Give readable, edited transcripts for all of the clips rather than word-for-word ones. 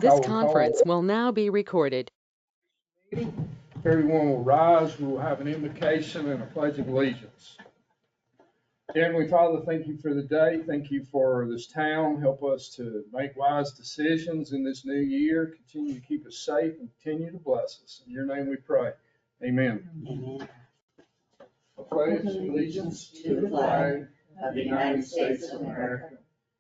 This conference will now be recorded. Everyone will rise. We will have an invocation and a pledge of allegiance. Heavenly Father, thank you for the day. Thank you for this town. Help us to make wise decisions in this new year. Continue to keep us safe and continue to bless us. In your name we pray. Amen. Amen. I pledge allegiance to the flag of the United States of America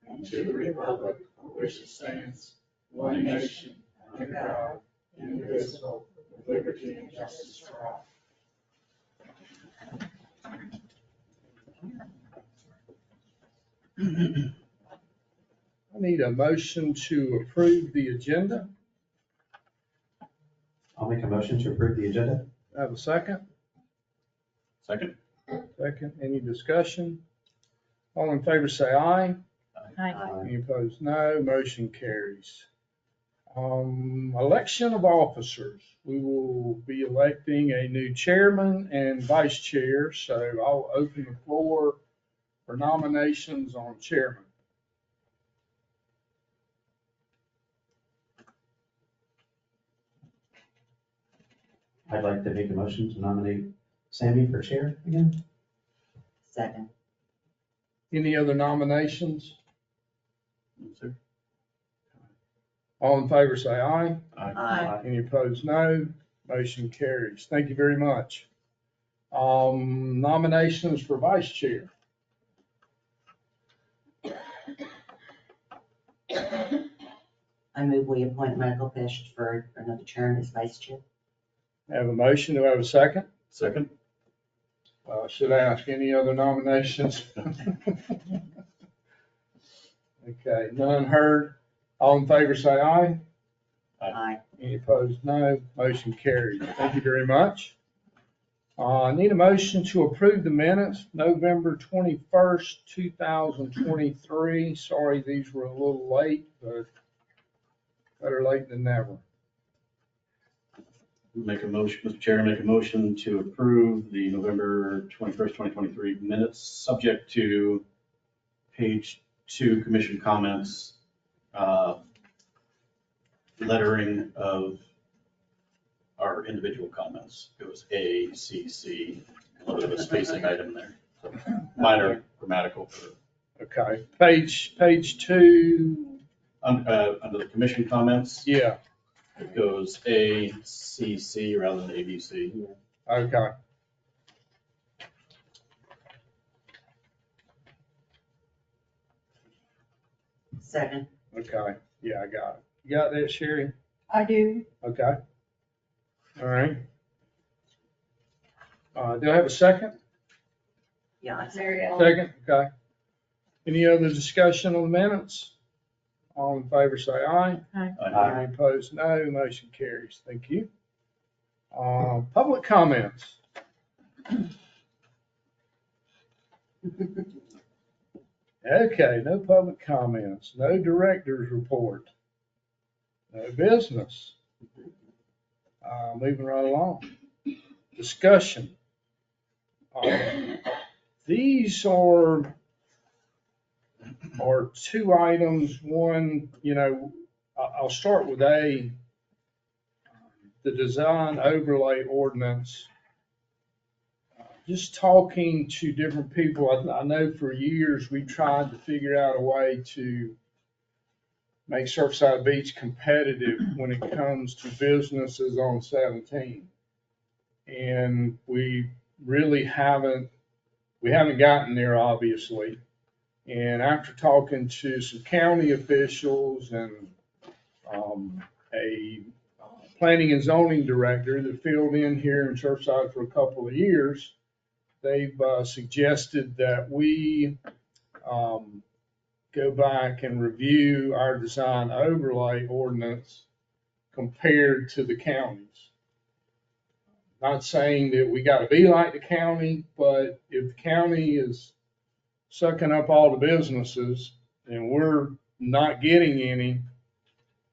and to the republic for which it stands, one nation, under God, indivisible, with liberty and justice for all. I need a motion to approve the agenda. I'll make a motion to approve the agenda. Have a second? Second. Second. Any discussion? All in favor say aye. Any opposed, no. Motion carries. Election of officers. We will be electing a new chairman and vice chair, so I'll open the floor for nominations on chairman. I'd like to make a motion to nominate Sammy for chair again. Second. Any other nominations? No, sir. All in favor say aye. Aye. Any opposed, no. Motion carries. Thank you very much. Nominations for vice chair. I move we appoint Michael Pesh for another term as vice chair. I have a motion. Do I have a second? Second. Should I ask any other nominations? Okay, none heard. All in favor say aye. Aye. Any opposed, no. Motion carries. Thank you very much. I need a motion to approve the minutes, November 21st, 2023. Sorry, these were a little late, but better late than never. Make a motion, Mr. Chair, make a motion to approve the November 21st, 2023 minutes, subject to page 2, commission comments, lettering of our individual comments. It was A, C, C, a little bit of a spacing item there. So minor grammatical. Okay, page 2, Under the commission comments, yeah, it goes A, C, C rather than A, B, C. okay. Second. Okay, yeah, I got it. You got that, Sherry? I do. Okay. All right. Do I have a second? Yeah, I Mary Ellen. Second, okay. Any other discussion on the minutes? All in favor say aye. Aye. Any opposed, no. Motion carries. Thank you. Public comments. Okay, no public comments, no director's report, no business. Moving right along. Discussion. These are two items. One, I'll start with the design overlay ordinance. Just talking to different people, I know for years we tried to figure out a way to make Surfside Beach competitive when it comes to businesses on 17. And we really haven't gotten there, obviously. And after talking to some county officials and a planning and zoning director that filled in here in Surfside for a couple of years, they've suggested that we go back and review our design overlay ordinance compared to the counties. Not saying that we got to be like the county, but if the county is sucking up all the businesses and we're not getting any,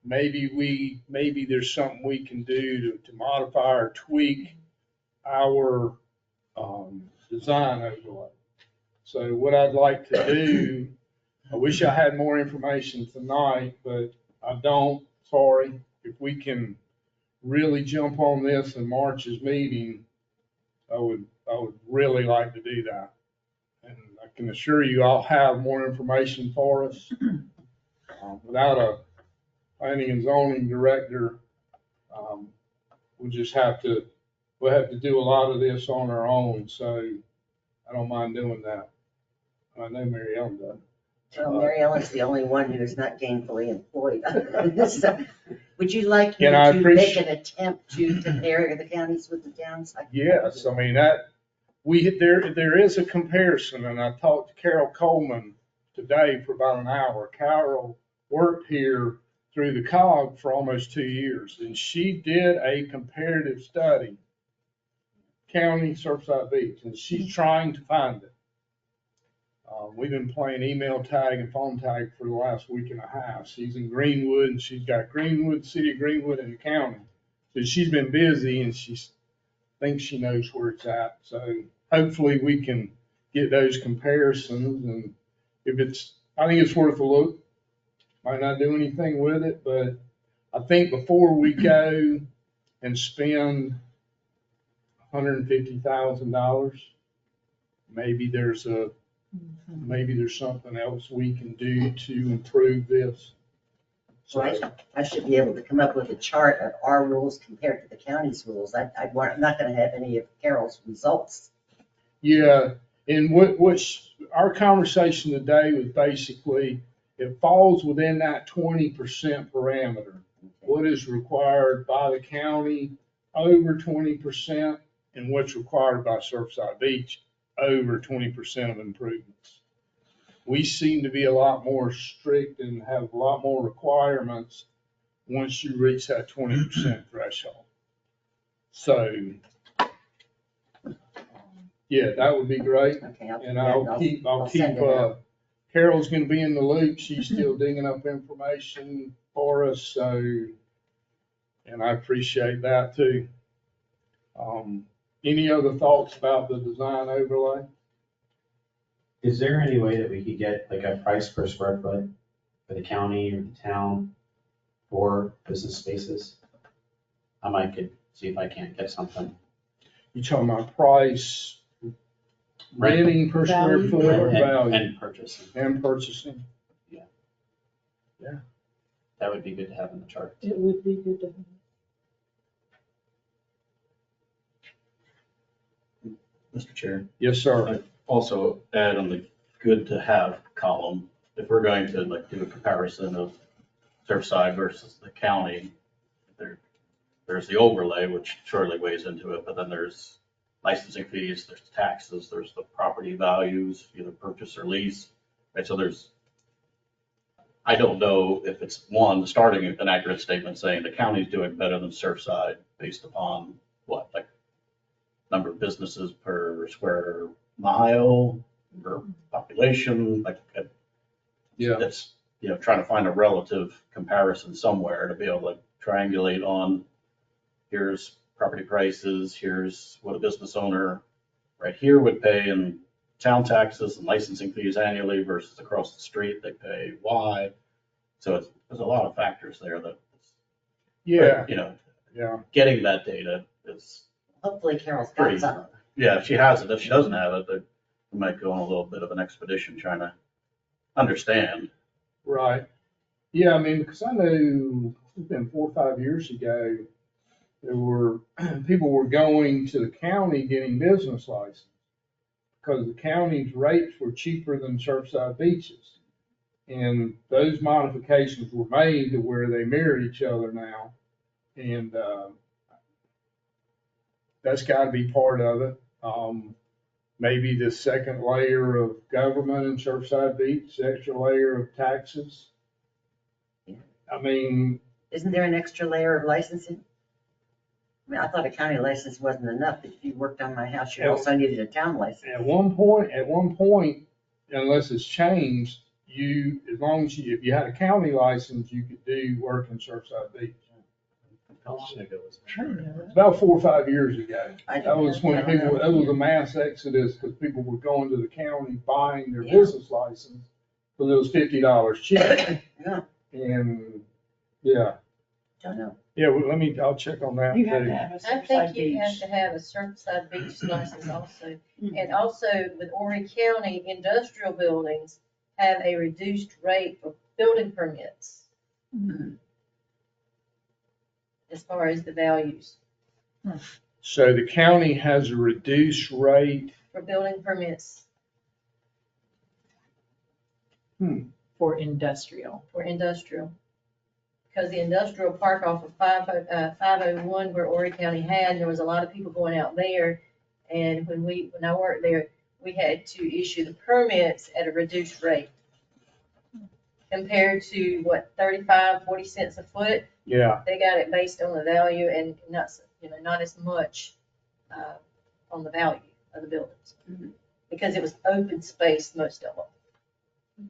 maybe there's something we can do to modify or tweak our design overlay. So what I'd like to do, I wish I had more information tonight, but I don't. sorry. If we can really jump on this in March's meeting, I would really like to do that. And I can assure you I'll have more information for us. Without a planning and zoning director, we'll have to do a lot of this on our own, so I don't mind doing that. I know Mary Ellen does. Well, Mary Ellen's the only one who is not gainfully employed. So, would you like me And I to make appreciate- an attempt to compare the counties with the towns? Yes, I mean, there is a comparison, and I talked to Carol Coleman today for about an hour. Carol worked here through the COG for almost 2 years, and she did a comparative study, county, Surfside Beach, and she's trying to find it. We've been playing email tag and phone tag for the last week and a half. She's in Greenwood, and she's got Greenwood, city of Greenwood, and the county. So she's been busy, and she thinks she knows where it's at. So hopefully we can get those comparisons, and I think it's worth a look. Might not do anything with it, but I think before we go and spend $150,000, maybe there's something else we can do to improve this. So, I should be able to come up with a chart of our rules compared to the county's rules. I'm not gonna have any of Carol's results. yeah, and our conversation today was basically, it falls within that 20% parameter. What is required by the county over 20%, and what's required by Surfside Beach over 20% of improvements. We seem to be a lot more strict and have a lot more requirements once you reach that 20% threshold. So, yeah, that would be great. Okay, I'll do And that. I'll keep, send it out. Carol's gonna be in the loop. She's still digging up information for us, so, and I appreciate that too. Any other thoughts about the design overlay? Is there any way that we could get like a price per square foot for the county or the town for business spaces? I might could see if I can't get something. You talking about price, renting per square Value. foot or value? And purchasing. And purchasing. That would be good to have in the chart. It would be good to have. Mr. Chair. Yes, sir. Also add on the good to have column, if we're going to like do a comparison of Surfside versus the county, there's the overlay, which surely weighs into it, but then there's licensing fees, there's taxes, there's the property values, either purchase or lease, right? So I don't know if it's starting an accurate statement saying the county's doing better than Surfside based upon what, like number of businesses per square mile or population, like Yeah. it's, trying to find a relative comparison somewhere to be able to triangulate on, here's property prices, here's what a business owner right here would pay in town taxes and licensing fees annually versus across the street, they pay Y. So there's a lot of factors there that, Yeah, yeah, getting that data is, Hopefully Carol's Pretty. got some. yeah, if she has it, if she doesn't have it, then we might go on a little bit of an expedition trying to understand. right. Yeah, I mean, because I know it's been 4 or 5 years ago, people were going to the county getting business license because the county's rates were cheaper than Surfside Beaches. And those modifications were made to where they mirror each other now. And that's got to be part of it. Maybe the second layer of government in Surfside Beach, extra layer of taxes. I mean, Isn't there an extra layer of licensing? I mean, I thought a county license wasn't enough. If you worked on my house, you also needed a town license. at one point, unless it's changed, as long as if you had a county license, you could do work in Surfside Beach. How long ago was that? About 4 or 5 years ago. I That was when don't know. that was a mass exodus because people were going to the county buying their Yeah. business license because it was $50 cheaper. Yeah. And, yeah, Don't know. Yeah, well, I'll check on that You have to too. have a I Surfside think you have beach. to have a Surfside Beach license also. Mhm. And also with Horry County, industrial buildings have a reduced rate for building permits Mhm. as far as the values So the county has a reduced rate. for building permits For industrial. for industrial. Because the industrial park off of 501 where Horry County had, there was a lot of people going out there. And when I worked there, we had to issue the permits at a reduced rate. Compared to what, 35, 40 cents a foot? Yeah, They got it based on the value and not, not as much, on the value of the buildings. Mhm. Because it was open space, most of them.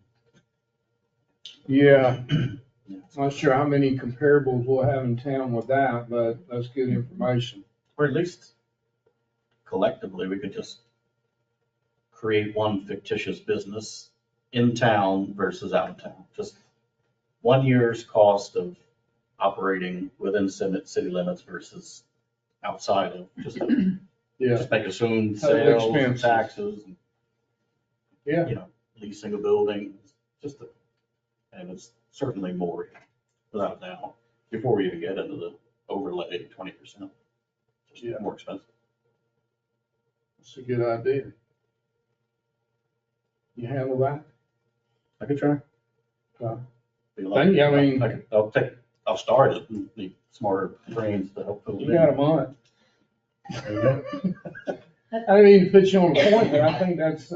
yeah. Not sure how many comparables we'll have in town with that, but that's good information. Or at least collectively, we could just create one fictitious business in town versus out of town. Just 1 year's cost of operating within city limits versus outside of, Yeah, just make assumed Total sales, and expenses. taxes, and, yeah. leasing a building, and it's certainly more, without a doubt, before we even get into the overlay 20%. Yeah. Just more expensive. That's a good idea. You handle that? I could try. Uh, Be a lot- Thank you, I mean- I'll start it and need smarter brains to help fill it You got a in. month. I didn't mean to put you on the point, but I think that's,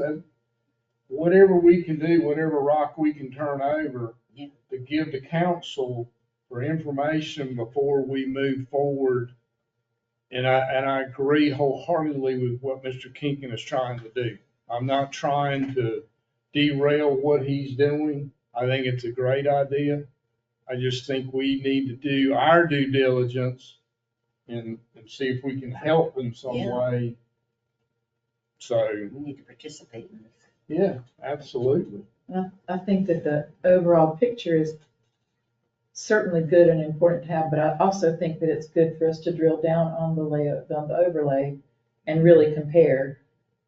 whatever we can do, whatever rock we can turn over Yeah. to give the council for information before we move forward. And I agree wholeheartedly with what Mr. Kinkin is trying to do. I'm not trying to derail what he's doing. I think it's a great idea. I just think we need to do our due diligence and see if we can help in some Yeah. way. So, We need to participate in this. yeah, absolutely. I think that the overall picture is certainly good and important to have, but I also think that it's good for us to drill down on the layout, on the overlay, and really compare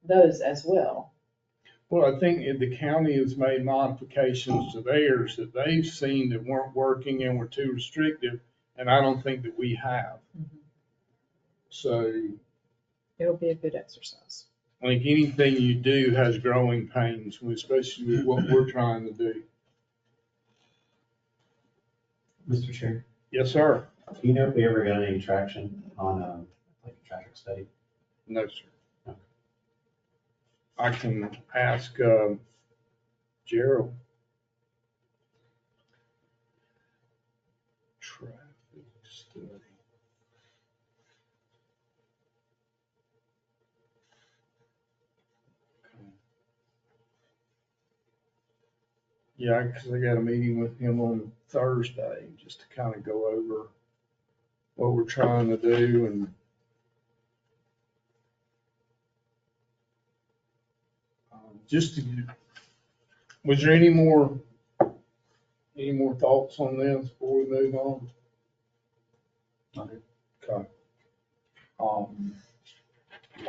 those as well. Well, I think the county has made modifications to theirs that they've seen that weren't working and were too restrictive, and I don't think that we have. So It'll be a good exercise. I think anything you do has growing pains, especially with what we're trying to do. Mr. Chair, Yes, sir. do you know if we ever got any traction on, like a traffic study? No, sir. Okay. I can ask Gerald. Traffic study. Yeah, because I got a meeting with him on Thursday, just to kind of go over what we're trying to do and just to, was there any more thoughts on this before we move on? Okay. Okay.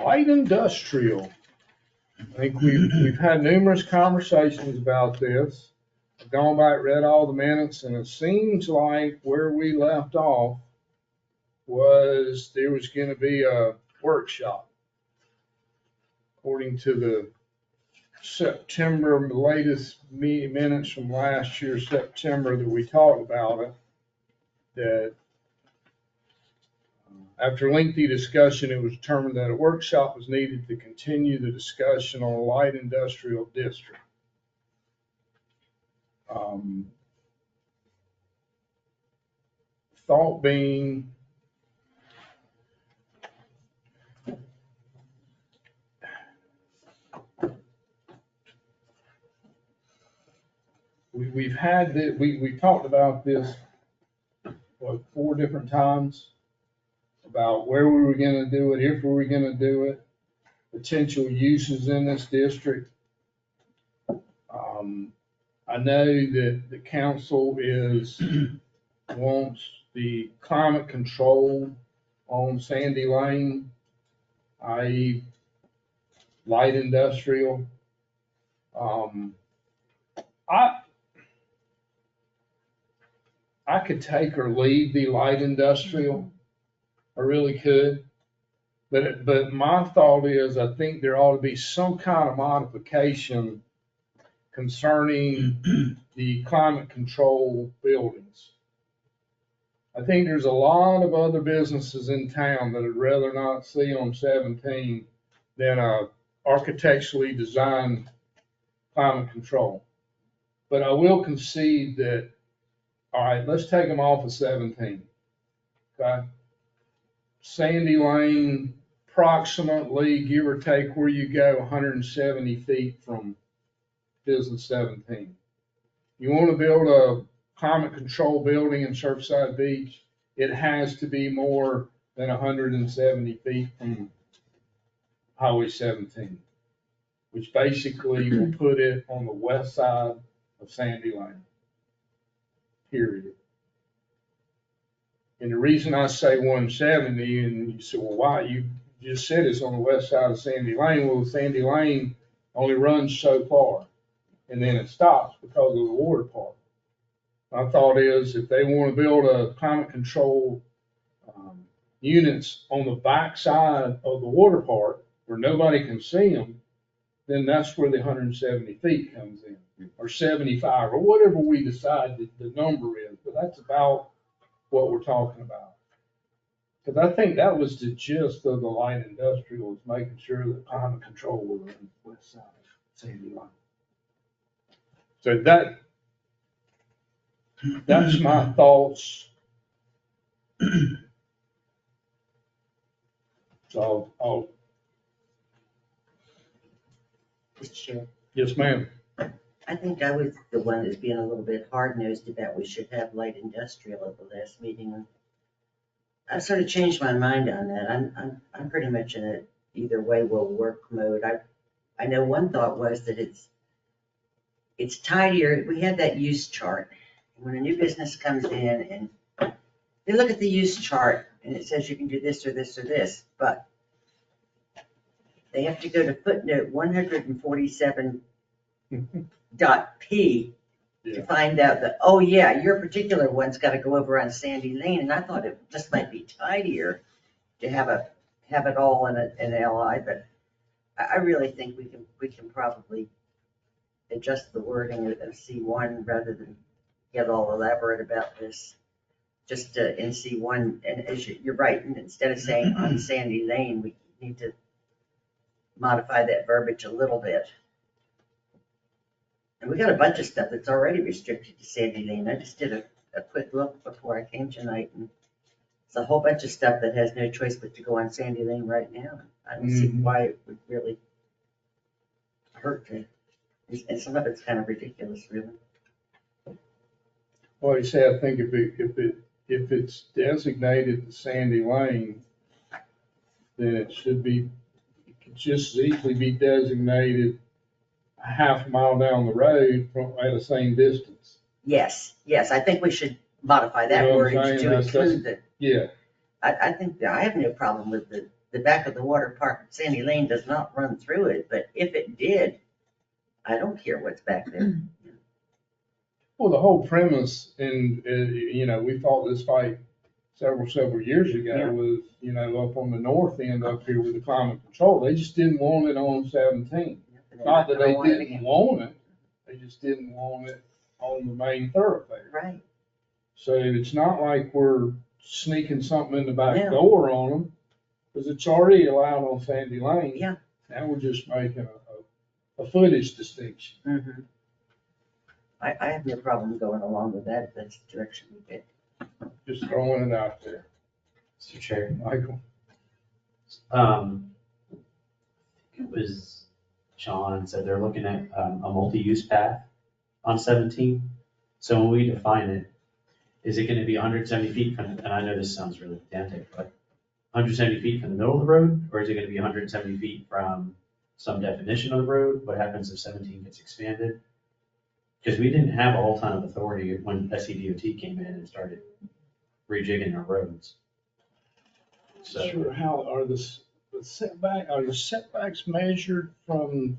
Light industrial. I think we've had numerous conversations about this. I've gone back, read all the minutes, and it seems like where we left off was there was gonna be a workshop. According to the September, latest minutes from last year, September, that we talked about it, that after lengthy discussion, it was determined that a workshop was needed to continue the discussion on a light industrial district. Thought being, we've had that, we talked about this, what, 4 different times? About where we were gonna do it, if we were gonna do it, potential uses in this district. I know that the council wants the climate control on Sandy Lane, i.e. light industrial. I could take or leave the light industrial. I really could. But my thought is, I think there ought to be some kind of modification concerning the climate control buildings. I think there's a lot of other businesses in town that I'd rather not see on 17 than a architecturally designed climate control. But I will concede that, all right, let's take them off of 17. Okay? Sandy Lane, approximately, give or take where you go, 170 feet from Business 17. You want to build a climate control building in Surfside Beach, it has to be more than 170 feet from Highway 17, which basically will put it on the west side of Sandy Lane, period. And the reason I say 170, and you say, well, why? You just said it's on the west side of Sandy Lane. Well, Sandy Lane only runs so far, and then it stops because of the water park. My thought is, if they want to build a climate control units on the back side of the water park where nobody can see them, then that's where the 170 feet comes in, or 75, or whatever we decide the number is. But that's about what we're talking about. Because I think that was the gist of the light industrial, is making sure that climate control was on the west side of Sandy Line. So that's my thoughts. So I'll. Mr. Chair, Yes, ma'am. I think I was the one that's being a little bit hard-nosed about we should have light industrial at the last meeting. I've sort of changed my mind on that. I'm pretty much in a either way will work mode. I know one thought was that it's tidier. We had that use chart. When a new business comes in and they look at the use chart and it says you can do this or this or this, but they have to go to footnote 147 dot P to find out that, oh yeah, your particular one's got to go over on Sandy Lane. And I thought it just might be tidier to have it all in an LI, but I really think we can probably adjust the wording of C1 rather than get all elaborate about this. Just in C1, and as you're right, and instead of saying on Sandy Lane, we need to modify that verbiage a little bit. And we got a bunch of stuff that's already restricted to Sandy Lane. I just did a quick look before I came tonight, and it's a whole bunch of stuff that has no choice but to go on Sandy Lane right now. I don't see why it would really hurt to, and some of it's kind of ridiculous, really. Well, you say, I think if it's designated to Sandy Lane, then it should be, it could just as easily be designated a half a mile down the road from, at the same distance. Yes, I think we should modify You that know what I'm wording saying? to include the, Yeah, I think that I have no problem with the back of the water park. Sandy Lane does not run through it, but if it did, I don't care what's back there. well, the whole premise, and, you know, we fought this fight several years ago, Yeah. was, you know, up on the north end up here with the climate control. They just didn't want it on 17. Not that they didn't want it, they just didn't want it on the main thoroughfare. Right, So it's not like we're sneaking something in the back Yeah. door on them, because it's already allowed on Sandy Lane. Yeah. Now we're just making a footage distinction. mhm. I have no problem going along with that if that's the direction we get. Just throwing it out there. Mr. Chair, Michael? it was John said they're looking at a multi-use path on 17. So when we define it, is it gonna be 170 feet from, and I know this sounds really pedantic, but 170 feet from the middle of the road? Or is it gonna be 170 feet from some definition of the road? What happens if 17 gets expanded? Because we didn't have a whole ton of authority when SCDOT came in and started rejigging our roads. So, Sure, how are the setbacks measured from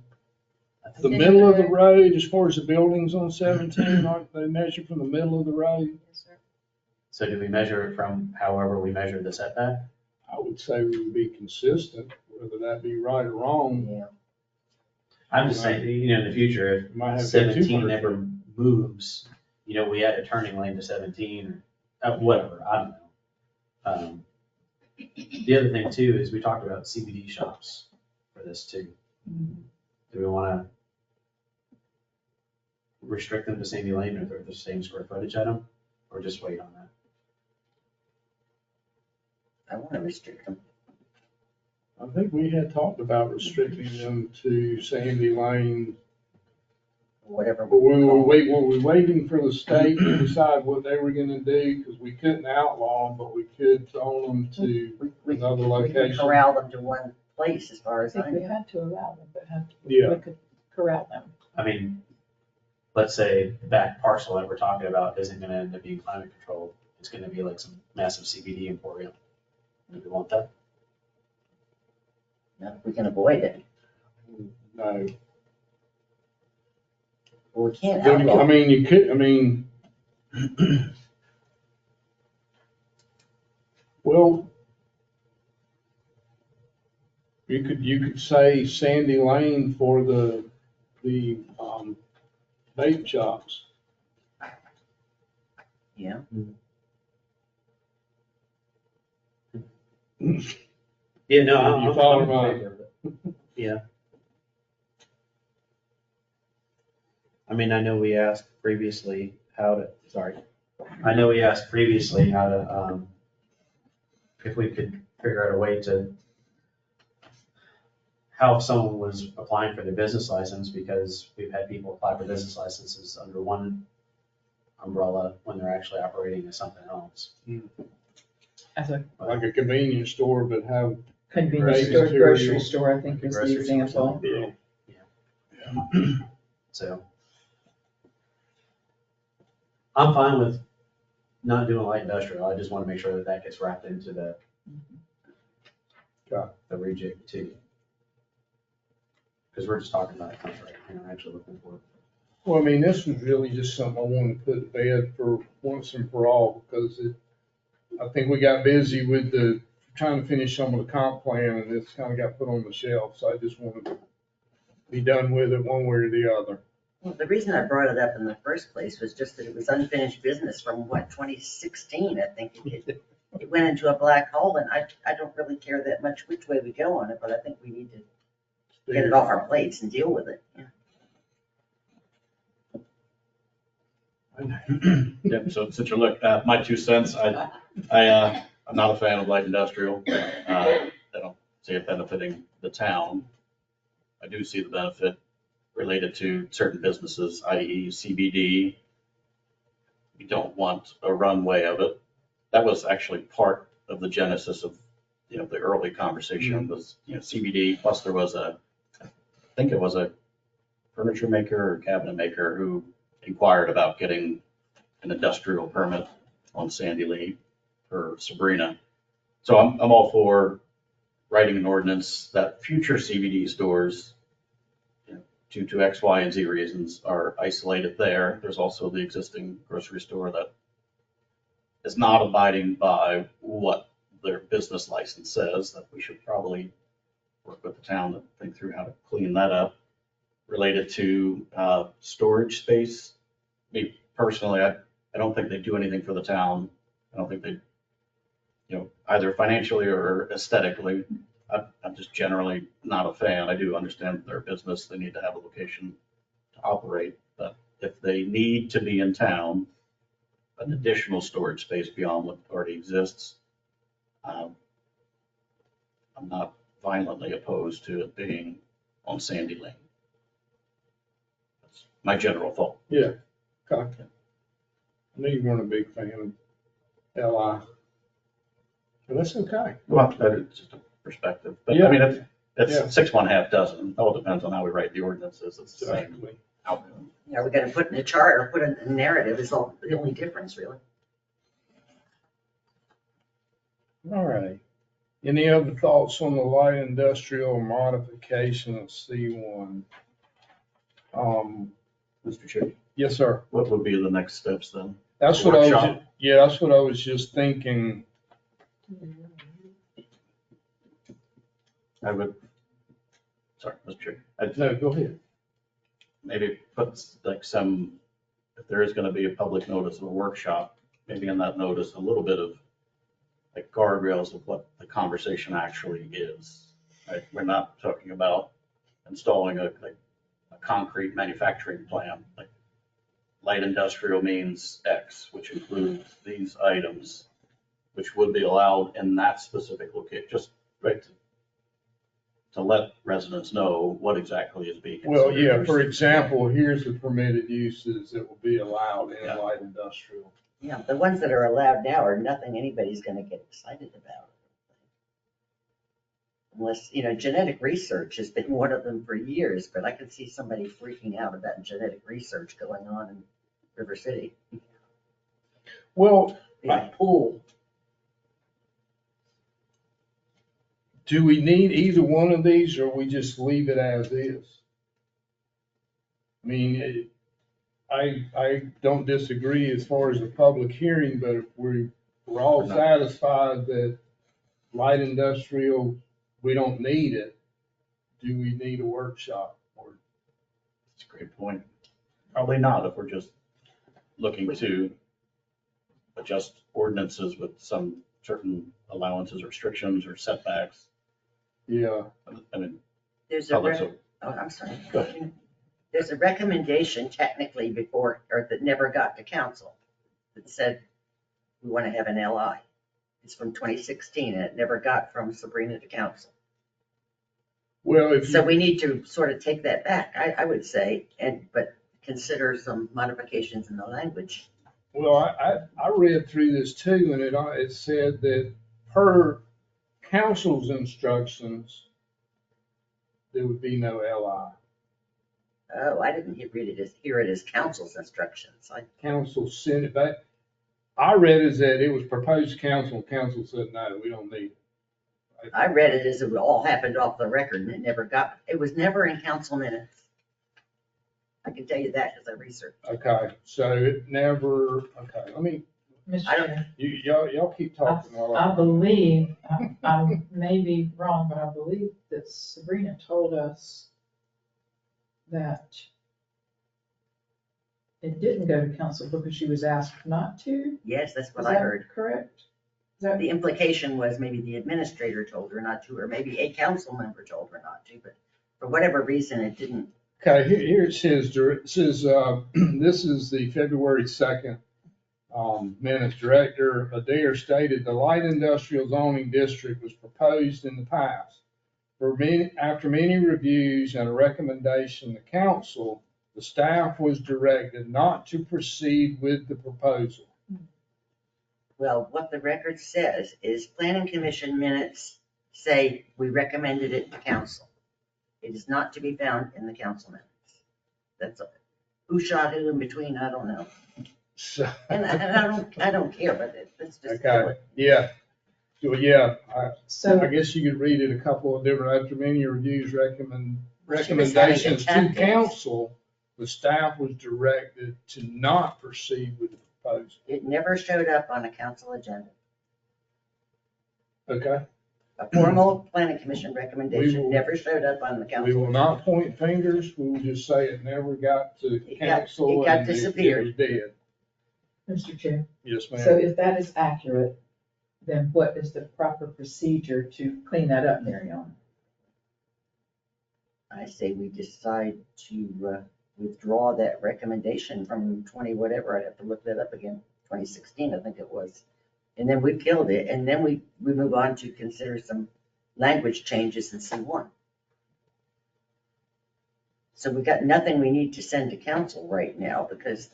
I the think, middle of the road as far as the buildings on 17? Aren't they measured from the middle of the road? Yes, sir. so do we measure it from however we measure the setback? I would say we would be consistent, whether that be right or wrong. Yeah. I'm just saying, in the future, Might if have 17 200 ever moves, we add a turning lane to 17, or whatever, I don't know. The other thing too is we talked about CBD shops for this too. Do we want to restrict them to Sandy Lane if they're the same square footage item, or just wait on that? I want to restrict them. I think we had talked about restricting them to Sandy Lane. Whatever. But were we waiting for the state to decide what they were gonna do? Because we couldn't outlaw them, but we could zone them to another We could location. corral them to one place as far I as I think we know. had to allow them, but Yeah. we could corral them. I mean, let's say the back parcel that we're talking about isn't gonna end up being climate controlled. It's gonna be like some massive CBD emporium. Do we want that? Now, if we can avoid it. No. Well, we can't But, outlaw. you could, well, you could say Sandy Lane for the vape shops. Yeah. Yeah, no, You follow I'm my- in favor of it. Yeah. I mean, I know we asked previously how to, if we could figure out a way to, how if someone was applying for their business license, because we've had people apply for business licenses under one umbrella when they're actually operating as something else. As a Like a convenience store, but have, convenience Grocery store, store. grocery store, I think Like a is the grocery store example. something. So I'm fine with not doing light industrial. I just want to make sure that that gets wrapped into the rejig too. Because we're just talking about a contract, and we're actually looking for it. well, this was really just something I wanted to put to bed for once and for all, because I think we got busy with trying to finish some of the comp plan, and it's kind of got put on the shelf, so I just wanted to be done with it one way or the other. Well, the reason I brought it up in the first place was just that it was unfinished business from 2016, I think. It went into a black hole, and I don't really care that much which way we go on it, but I think we need to get it off our plates and deal with it. Yeah. Yeah, so since you're looking at my 2 cents, I'm not a fan of light industrial. I don't see it benefiting the town. I do see the benefit related to certain businesses, i.e. CBD. We don't want a runway of it. That was actually part of the genesis of, the early conversation was, CBD, plus there was I think it was a furniture maker or cabinet maker who inquired about getting an industrial permit on Sandy Lane for Sabrina. So I'm all for writing an ordinance that future CBD stores, due to X, Y, and Z reasons, are isolated there. There's also the existing grocery store that is not abiding by what their business license says, that we should probably work with the town to think through how to clean that up. Related to storage space, me personally, I don't think they do anything for the town. I don't think they, either financially or aesthetically. I'm just generally not a fan. I do understand their business. They need to have a location to operate. But if they need to be in town, an additional storage space beyond what already exists, I'm not violently opposed to it being on Sandy Lane. That's my general thought. Yeah, okay. I knew you weren't a big fan of LI, but that's okay. Well, that's just a perspective. But Yeah. I mean, Yeah. it's 6 1/2 dozen. It all depends on how we write the ordinances. It's the same Exactly. outcome. Yeah, we gotta put in a chart or put in a narrative is all, the only difference, really. All right. Any other thoughts on the light industrial modification of C1? Mr. Chair, Yes, sir. what would be the next steps then? That's what I was, Workshop? yeah, that's what I was just thinking. I would, sorry, Mr. Chair, I'd No, go ahead. maybe put like some, if there is gonna be a public notice of a workshop, maybe in that notice, a little bit of like guardrails of what the conversation actually is. Right? We're not talking about installing like a concrete manufacturing plant. Like light industrial means X, which includes these items, which would be allowed in that specific location, just right to let residents know what exactly is being Well, considered. yeah, for example, here's the permitted uses that will be allowed in Yeah. light industrial. Yeah, the ones that are allowed now are nothing anybody's gonna get excited about. Unless, genetic research has been one of them for years, but I could see somebody freaking out about genetic research going on in River City. Well, In a pool. do we need either one of these or we just leave it as is? I mean, I don't disagree as far as the public hearing, but if we're all satisfied that light industrial, we don't need it, do we need a workshop? Or That's a great point. Probably not if we're just looking to adjust ordinances with some certain allowances, restrictions, or setbacks. Yeah, I mean, There's a, public's, I'm sorry. Go ahead. There's a recommendation technically before, or that never got to council, that said we want to have an LI. It's from 2016 and it never got from Sabrina to council. well, if So you, we need to sort of take that back, I would say, but consider some modifications in the language. well, I read through this too, and it said that per council's instructions, there would be no LI. Oh, I didn't hear it as council's instructions. Council sent it back. I read it that it was proposed to council, council said, no, we don't need it. I read it as it all happened off the record and it was never in council minutes. I can tell you that because I researched. Okay, so it never, okay, let me, Mr. I don't- Chair, y'all keep talking while I believe, I may be wrong, but I believe that Sabrina told us that it didn't go to council because she was asked not to. Yes, that's Is what I that heard. correct? Is that, The implication was maybe the administrator told her not to, or maybe a council member told her not to, but for whatever reason, it didn't. Okay, here it says, this is the February 2nd minutes. Director Adair stated the light industrial zoning district was proposed in the past. After many reviews and a recommendation to council, the staff was directed not to proceed with the proposal. Well, what the record says is planning commission minutes say we recommended it to council. It is not to be found in the council minutes. That's who shot who in between, I don't know. So, And I don't care, but it's just. okay, yeah. So, yeah, I so, guess you could read it a couple of different, after many reviews, She was recommendations to having council, the staff was directed to not proceed with the proposal. It never showed up on a council agenda. Okay? A formal planning commission recommendation will- never showed up on the council. We will not point fingers, we will just say it never got to It got council and it disappeared. was dead. Mr. Chair, Yes, so ma'am. if that is accurate, then what is the proper procedure to clean that up, Marion? I say we decide to withdraw that recommendation from 20 whatever, I'd have to look that up again, 2016, I think it was. And then we killed it, and then we move on to consider some language changes in C1. So we got nothing we need to send to council right now because,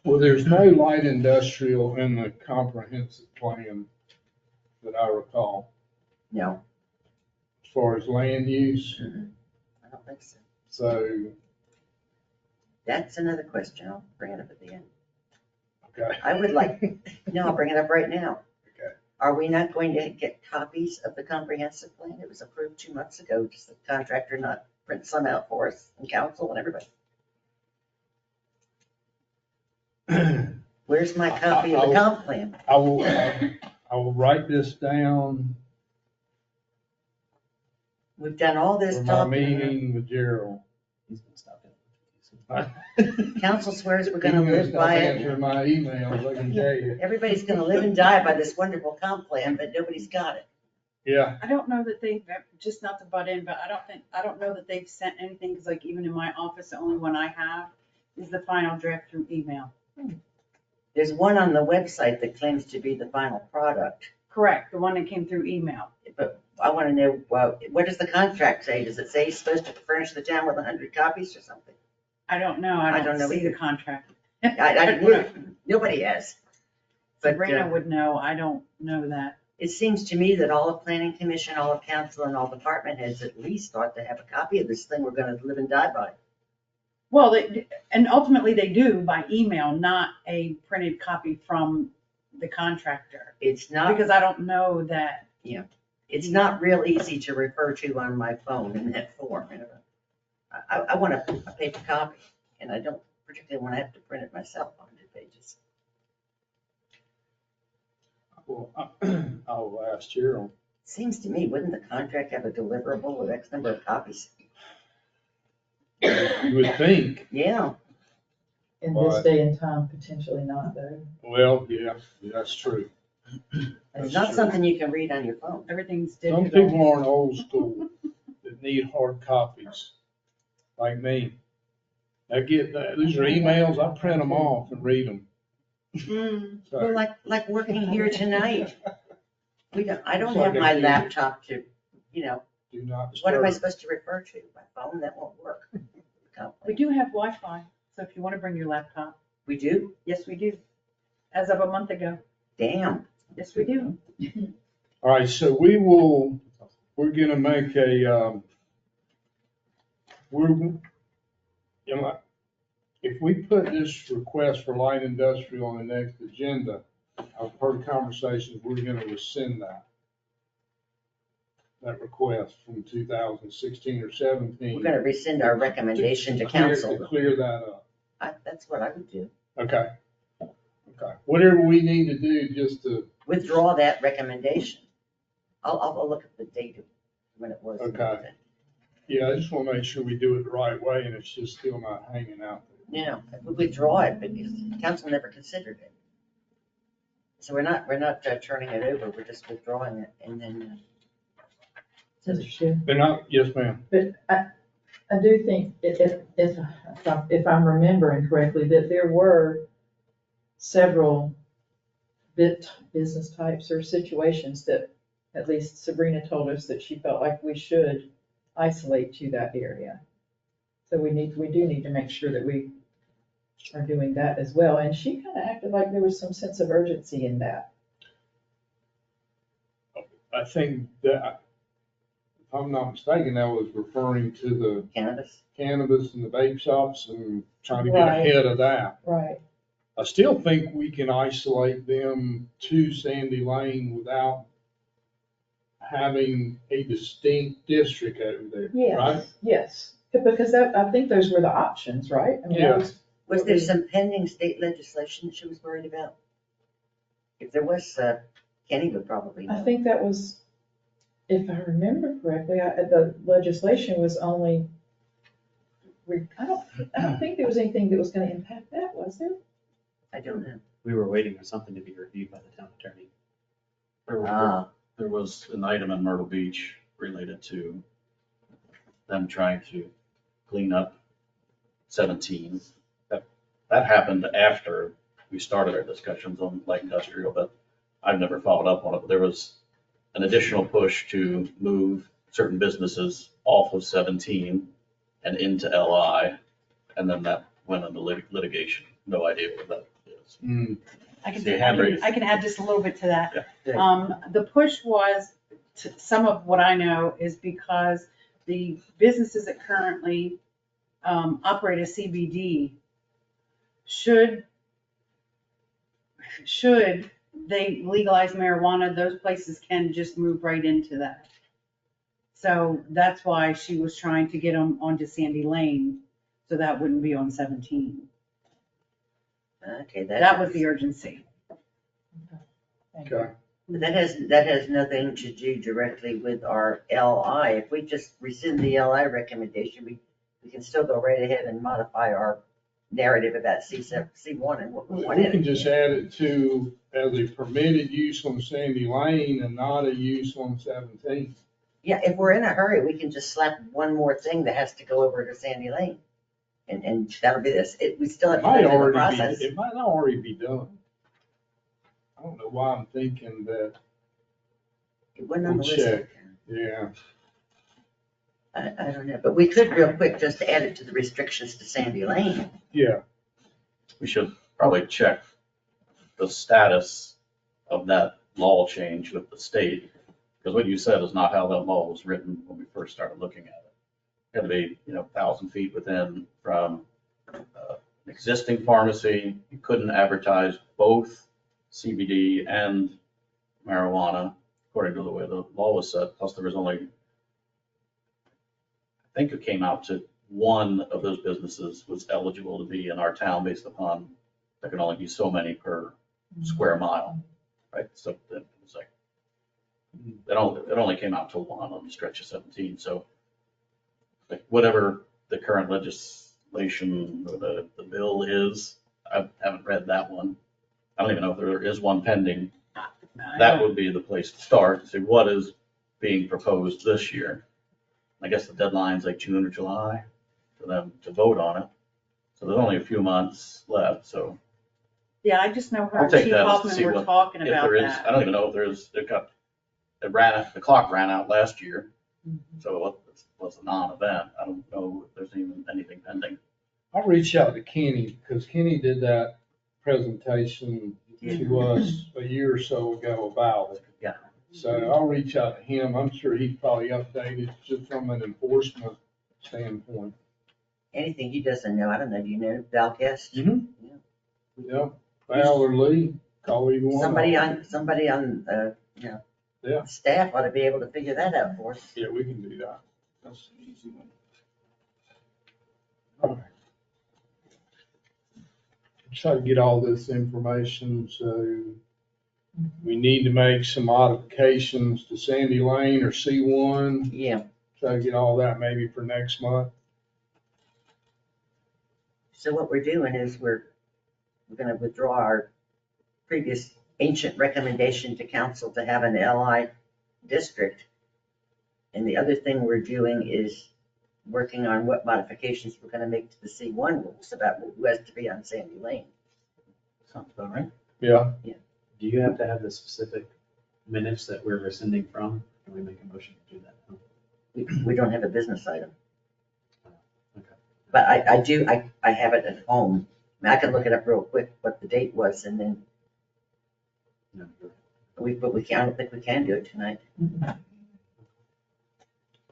Well, there's no light industrial in the comprehensive plan that I recall, no, as far as land use. I don't think so. So, That's another question, I'll bring it up at the end. okay. I would like, no, I'll bring it up right now. Okay. Are we not going to get copies of the comprehensive plan? It was approved 2 months ago. Does the contractor not print some out for us and council and everybody? Where's my copy of the comp plan? I will write this down We've done all this for my talking. meeting with Gerald. He's gonna stop it. Council swears we're gonna live Stop by it. answering my emails, I can tell you. Everybody's gonna live and die by this wonderful comp plan, but nobody's got it. Yeah, I don't know that they've, just not to butt in, but I don't know that they've sent anything, because like even in my office, the only one I have is the final draft through email. There's one on the website that claims to be the final product, Correct, the one that came through email. but I wanna know, well, what does the contract say? Does it say he's supposed to furnish the town with 100 copies or something? I don't know, I I don't don't know see either. the contract. Nobody has. But Sabrina would know, I don't know that. it seems to me that all of planning commission, all of council, and all department heads at least ought to have a copy of this thing we're gonna live and die by. Well, and ultimately they do by email, not a printed copy from the contractor, It's not, because I don't know that. it's not real easy to refer to on my phone in that form. I want a paper copy, and I don't particularly want to have to print it myself on 2 pages. well, I'll ask Gerald. Seems to me, wouldn't the contract have a deliverable with X number of copies? You would think, Yeah, In this day and time, potentially not though. well, yeah, that's true. it's That's not true. something you can read on your phone. Everything's Some digital. people aren't old school that need hard copies, like me. I get that, these are emails, I print them off and read them. Mm. Well, like working here tonight. I don't It's like have my I do. laptop to, Do not what am I disturb. supposed to refer to? My phone? That won't work. We do have Wi-Fi, so if you want to bring your laptop, We do? yes, we do. As of a month ago, Damn. yes, we do. All right, so we're gonna make if we put this request for light industrial on the next agenda, I've heard conversations, we're gonna rescind that request from 2016 or 17. We're gonna rescind our recommendation to council. To clear that up. That's what I would do. Okay. Okay. Whatever we need to do just to, Withdraw that recommendation. I'll look at the date of when it was. Okay. yeah, I just wanna make sure we do it the right way and it's just still not hanging out there. We withdraw it because council never considered it. So we're not turning it over, we're just withdrawing it and then. Understood. They're not, yes, ma'am. But I do think if I'm remembering correctly, that there were several business types or situations that at least Sabrina told us that she felt like we should isolate to that area. So we do need to make sure that we are doing that as well. And she kind of acted like there was some sense of urgency in that. I think that, if I'm not mistaken, that was referring to the Cannabis. and the vape shops and trying to get Right. ahead of that. Right. I still think we can isolate them to Sandy Lane without having a distinct district over there, right? Yes, because I think those were the options, right? I mean, that Yeah. Was there some pending state legislation that she was worried about? If there was, Kenny would probably know. I think that was, if I remember correctly, the legislation was only, I don't think there was anything that was gonna impact that, was there? I don't know. We were waiting for something to be reviewed by the town attorney. There was an item in Myrtle Beach related to them trying to clean up 17. That happened after we started our discussions on light industrial, but I've never followed up on it. But there was an additional push to move certain businesses off of 17 and into LI, and then that went into litigation. No idea what that is. I can, See a hand raised. I can add just a little bit to that. Yeah. The push was, some of what I know is because the businesses that currently operate a CBD should they legalize marijuana, those places can just move right into that. So that's why she was trying to get them onto Sandy Lane, so that wouldn't be on 17. Okay, That was the urgency. Okay. But that has nothing to do directly with our LI. If we just rescind the LI recommendation, we can still go right ahead and modify our narrative about C1 and what we want We in can it. just add it to as a permitted use on Sandy Lane and not a use on 17. Yeah, if we're in a hurry, we can just slap one more thing that has to go over to Sandy Lane. And that'll be this. We still have It to might go through the already process. be, it might already be done. I don't know why I'm thinking that, It wasn't on the We'll list. check. yeah. I don't know, but we could real quick just add it to the restrictions to Sandy Lane. Yeah, We should probably check the status of that law change with the state, because what you said is not how that law was written when we first started looking at it. It had to be, 1,000 feet within from an existing pharmacy. You couldn't advertise both CBD and marijuana, according to the way the law was set. Plus, there was only, I think it came out to one of those businesses was eligible to be in our town based upon there can only be so many per square mile, right? So it was like, it only came out to one on the stretch of 17. So like whatever the current legislation or the bill is, I haven't read that one. I don't even know if there is one pending. That would be the place to start, to see what is being proposed this year. I guess the deadline's like June or July for them to vote on it. So there's only a few months left, so Yeah, I just know her I'll and take Chief that as to Hoffman see were what- talking if about there is, I that. don't even know if there's, the clock ran out last year. So it was a non-event. I don't know if there's even anything pending. I'll reach out to Kenny, because Kenny did that presentation to us a year or so ago about it. Yeah. So I'll reach out to him. I'm sure he's probably updated just from an enforcement standpoint. Anything he doesn't know, I don't know, do you know Val Guest? Yeah, Val or Lee, call either one. Somebody on, Yeah. staff ought to be able to figure that out for us. Yeah, we can do that. That's an easy one. All right. Try to get all this information, so we need to make some modifications to Sandy Lane or C1. Yeah, Try to get all that maybe for next month. so what we're doing is we're gonna withdraw our previous ancient recommendation to council to have an LI district. And the other thing we're doing is working on what modifications we're gonna make to the C1 rules about who has to be on Sandy Lane. Sounds about right. Yeah, Do you have to have the specific minutes that we're rescinding from? Can we make a motion to do that? We don't have a business item. Okay. But I have it at home. I mean, I can look it up real quick, what the date was, and then No. but we can't, I don't think we can do it tonight.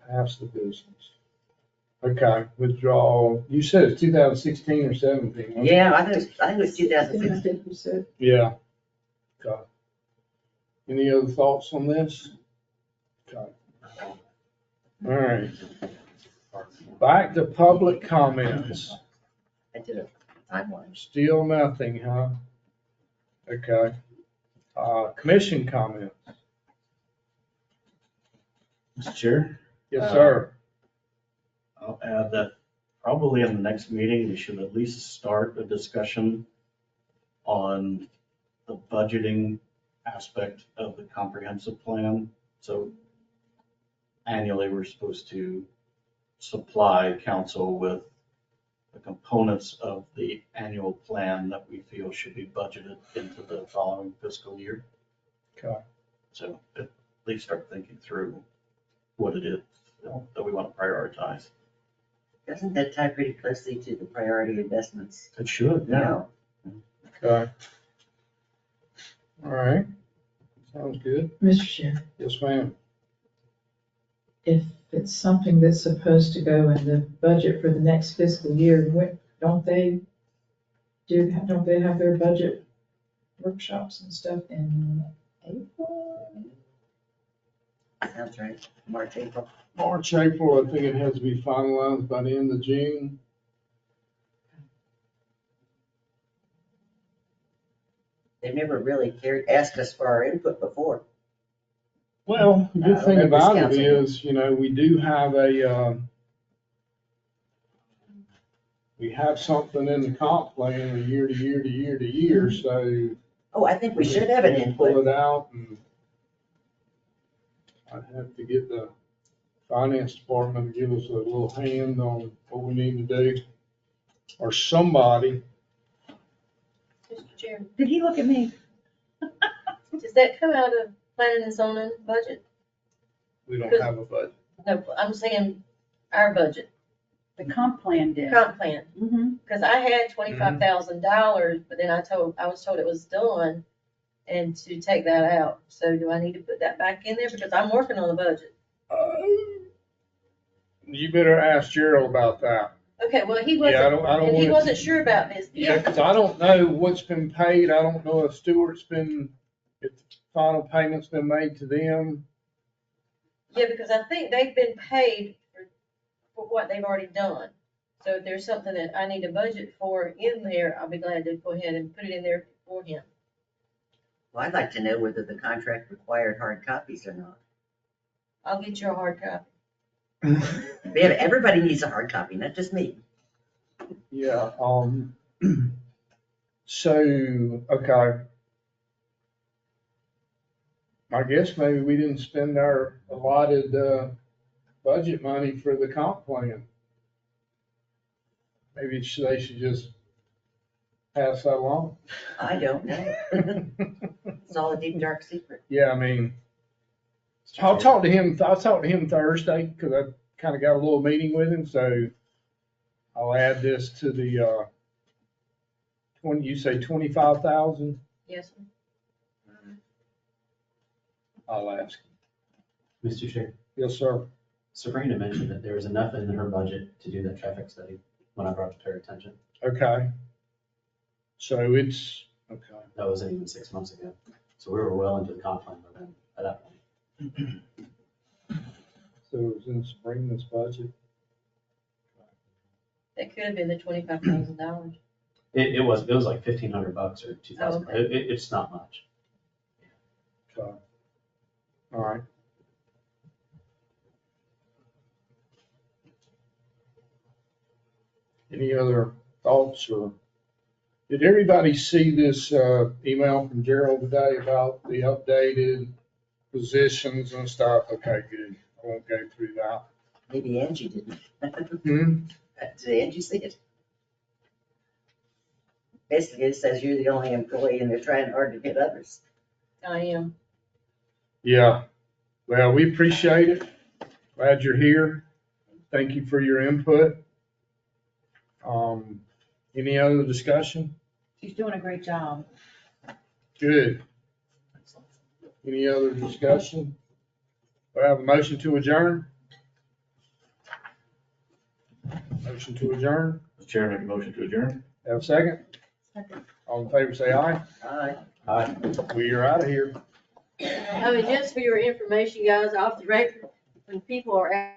pass the business. Okay, withdraw. You said it's 2016 or 17? wasn't it? Yeah, I think it was 2016. You said, Yeah. Okay. Any other thoughts on this? Okay. All right. Back to public comments. I did a timeline. Still nothing, huh? Okay. Commission comments. Mr. Chair? Yes, sir. I'll add that probably in the next meeting, we should at least start a discussion on the budgeting aspect of the comprehensive plan. So annually, we're supposed to supply council with the components of the annual plan that we feel should be budgeted into the following fiscal year. Okay. So at least start thinking through what it is that we want to prioritize. Doesn't that tie pretty closely to the priority investments? It should, No. Okay. All right. Sounds good. Mr. Chair, Yes, ma'am. if it's something that's supposed to go in the budget for the next fiscal year, don't they have their budget workshops and stuff in April. Sounds right, March, April. March, April, I think it has to be finalized by the end of June. They never really asked us for our input before. Well, the I good don't thing know if this about it counts is, we do have we have something in the comp plan, a year to year to year to year, so. Oh, I think we should have an Pull input. it out, and I'd have to get the finance department to give us a little hand on what we need to do. Or somebody. Mr. Chairman, Did he look at me? does that come out of planning and zoning budget? We don't have a budget. No, I'm saying our budget, The comp plan did. comp plan. Mm-hmm. Because I had $25,000, but then I was told it was done and to take that out. So do I need to put that back in there? Because I'm working on the budget. You better ask Gerald about that. Okay, well, he Yeah, I wasn't, don't and he wanna- wasn't sure about this. Yeah, because I don't know what's been paid. I don't know if if the final payment's been made to them. Yeah, because I think they've been paid for what they've already done. So if there's something that I need to budget for in there, I'll be glad to go ahead and put it in there for him. Well, I'd like to know whether the contract required hard copies or not. I'll get you a hard copy. Everybody needs a hard copy, not just me. Yeah, so, okay. I guess maybe we didn't spend our allotted, budget money for the comp plan. Maybe they should just pass that along. I don't know. It's all a deep, dark secret. Yeah, I mean, I'll talk to him Thursday, because I kind of got a little meeting with him, so I'll add this to the, you say 25,000? Yes, sir. I'll ask. Mr. Chair, Yes, sir. Sabrina mentioned that there was enough in her budget to do that traffic study when I brought it to her attention. Okay. So it's, okay. That wasn't even 6 months ago. So we were well into the comp plan by then, at that point. So it was in Sabrina's budget. That could have been the $25,000. It was like $1,500 or $2,000. Okay. It's not much. Okay. All right. Any other thoughts, or did everybody see this email from Gerald today about the updated positions and stuff? Okay, good. I won't go through that. Maybe Angie didn't. Hmm? Did Angie see it? Basically, it says you're the only employee and they're trying hard to get others. I am. Yeah. Well, we appreciate it. Glad you're here. Thank you for your input. Any other discussion? She's doing a great job. Good. Any other discussion? Do I have a motion to adjourn? Motion to adjourn. Mr. Chair, make a motion to adjourn. Have a second? Second. All in favor, say aye. Aye. We are out of here. I mean, just for your information, guys, off the record, when people are